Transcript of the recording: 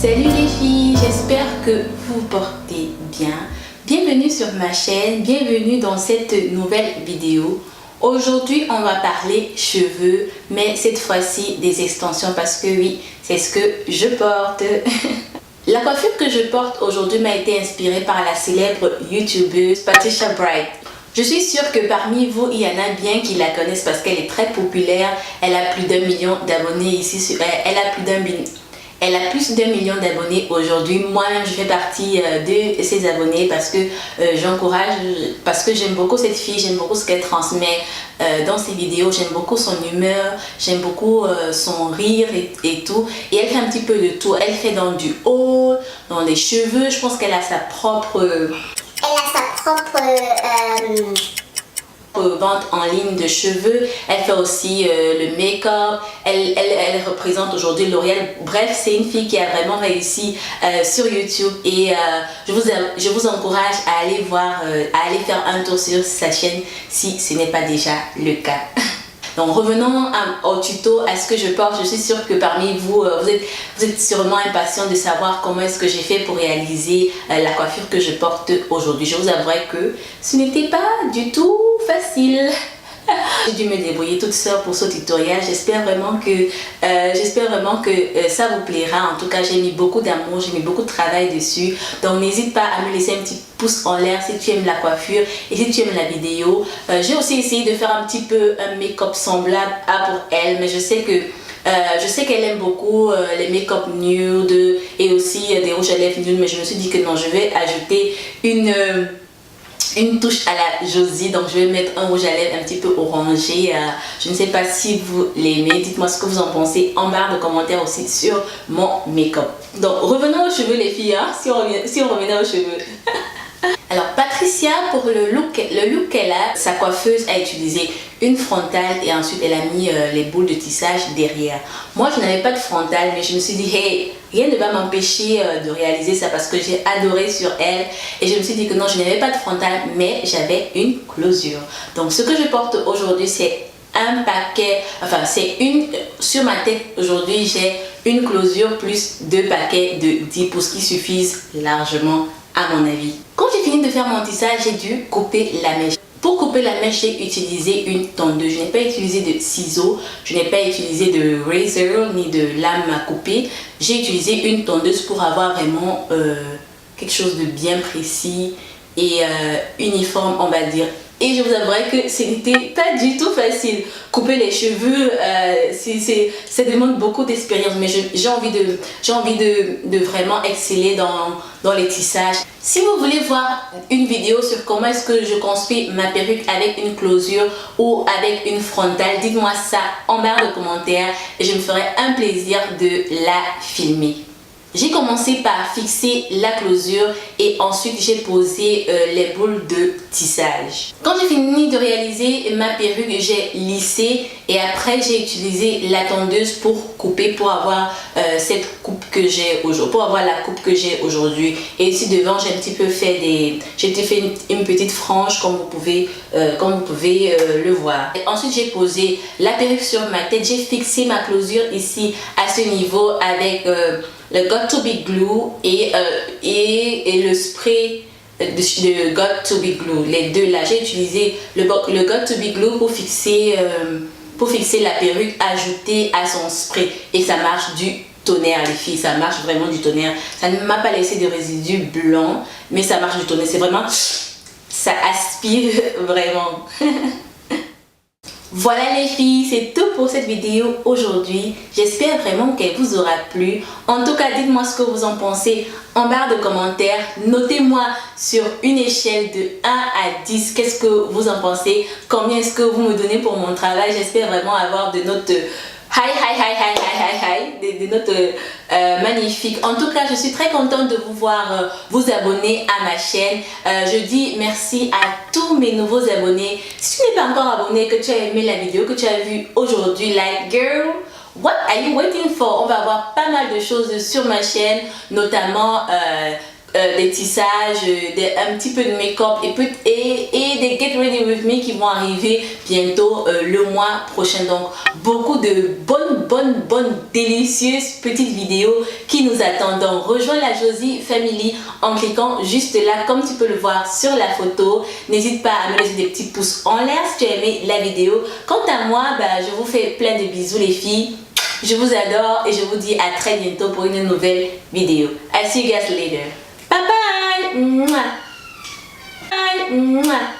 Salut les filles, j'espère que vous portez bien. Bienvenue sur ma chaîne, bienvenue dans cette nouvelle vidéo. Aujourd'hui, on va parler cheveux, mais cette fois-ci des extensions parce que oui, c'est ce que je porte. La coiffure que je porte aujourd'hui m'a été inspirée par la célèbre youtubeuse Patricia Bright. Je suis sûre que parmi vous, il y en a bien qui la connaissent parce qu'elle est très populaire. Elle a plus d'1 million d'abonnés ici sur elle a plus d'1 million d'abonnés aujourd'hui. Moi-même, je fais partie de ses abonnés parce que j'encourage, parce que j'aime beaucoup cette fille, j'aime beaucoup ce qu'elle transmet dans ses vidéos, j'aime beaucoup son humeur, j'aime beaucoup son rire et tout. Et elle fait un petit peu de tout. Elle fait dans du haut, dans les cheveux. Je pense qu'elle a sa propre... vente en ligne de cheveux. Elle fait aussi le make-up. Elle représente aujourd'hui L'Oréal. Bref, c'est une fille qui a vraiment réussi sur YouTube et je vous encourage à aller voir, à aller faire un tour sur sa chaîne si ce n'est pas déjà le cas. Donc revenons au tuto, à ce que je porte. Je suis sûre que parmi vous, vous êtes sûrement impatients de savoir comment est-ce que j'ai fait pour réaliser la coiffure que je porte aujourd'hui. Je vous avouerai que ce n'était pas du tout facile. J'ai dû me débrouiller toute seule pour ce tutoriel. J'espère vraiment que ça vous plaira. En tout cas, j'ai mis beaucoup d'amour, j'ai mis beaucoup de travail dessus. Donc n'hésite pas à me laisser un petit pouce en l'air si tu aimes la coiffure et si tu aimes la vidéo. J'ai aussi essayé de faire un petit peu un make-up semblable à pour elle, mais je sais qu'elle aime beaucoup les make-up nude et aussi des rouges à lèvres nude, mais je me suis dit que non, je vais ajouter une touche à la Josie, donc je vais mettre un rouge à lèvres un petit peu orangé. Je ne sais pas si vous l'aimez, dites-moi ce que vous en pensez en barre de commentaires aussi sur mon make-up. Donc revenons aux cheveux les filles, hein, si on revenait aux cheveux. Alors Patricia, pour le look qu'elle a, sa coiffeuse a utilisé une frontale et ensuite elle a mis les boules de tissage derrière. Moi je n'avais pas de frontale, mais je me suis dit hey, rien ne va m'empêcher de réaliser ça parce que j'ai adoré sur elle et je me suis dit que non, je n'avais pas de frontale mais j'avais une closure. Donc ce que je porte aujourd'hui c'est un paquet, enfin c'est sur ma tête aujourd'hui j'ai une closure plus 2 paquets de 10 pouces qui suffisent largement à mon avis. Quand j'ai fini de faire mon tissage, j'ai dû couper la mèche. Pour couper la mèche, j'ai utilisé une tondeuse. Je n'ai pas utilisé de ciseaux, je n'ai pas utilisé de razor ni de lame à couper. J'ai utilisé une tondeuse pour avoir vraiment quelque chose de bien précis et uniforme, on va dire. Et je vous avouerai que ce n'était pas du tout facile. Couper les cheveux, ça demande beaucoup d'expérience, mais j'ai envie de vraiment exceller dans les tissages. Si vous voulez voir une vidéo sur comment est-ce que je construis ma perruque avec une closure ou avec une frontale, dites-moi ça en barre de commentaires et je me ferai un plaisir de la filmer. J'ai commencé par fixer la closure et ensuite j'ai posé les boules de tissage. Quand j'ai fini de réaliser ma perruque, j'ai lissé et après j'ai utilisé la tondeuse pour couper, pour avoir cette coupe que j'ai aujourd'hui, pour avoir la coupe que j'ai aujourd'hui. Et ici devant j'ai un petit peu fait une petite frange comme vous pouvez le voir. Et ensuite j'ai posé la perruque sur ma tête, j'ai fixé ma closure ici à ce niveau avec le Got2b Glue et le spray de Got2b Glue. Les deux là, j'ai utilisé le Got2b Glue pour fixer la perruque ajoutée à son spray et ça marche du tonnerre les filles, ça marche vraiment du tonnerre. Ça ne m'a pas laissé de résidus blancs mais ça marche du tonnerre, c'est vraiment, ça aspire vraiment. Voilà les filles, c'est tout pour cette vidéo aujourd'hui. J'espère vraiment qu'elle vous aura plu. En tout cas, dites-moi ce que vous en pensez en barre de commentaires. Notez-moi sur une échelle de 1 à 10. Qu'est-ce que vous en pensez? Combien est-ce que vous me donnez pour mon travail? J'espère vraiment avoir de notes des notes magnifiques. En tout cas, je suis très contente de vous voir vous abonner à ma chaîne. Je dis merci à tous mes nouveaux abonnés. Si tu n'es pas encore abonné, que tu as aimé la vidéo que tu as vue aujourd'hui, like girl, what are you waiting for? On va voir pas mal de choses sur ma chaîne, notamment des tissages, un petit peu de make-up et des Get Ready With Me qui vont arriver bientôt le mois prochain. Donc beaucoup de bonnes, délicieuses petites vidéos qui nous attendent. Donc rejoins la Josie Family en cliquant juste là comme tu peux le voir sur la photo. N'hésite pas à me laisser des petits pouces en l'air si tu as aimé la vidéo. Quant à moi, je vous fais plein de bisous les filles. Je vous adore et je vous dis à très bientôt pour une nouvelle vidéo. I see you guys later. Bye bye. Mwah. Bye. Mwah.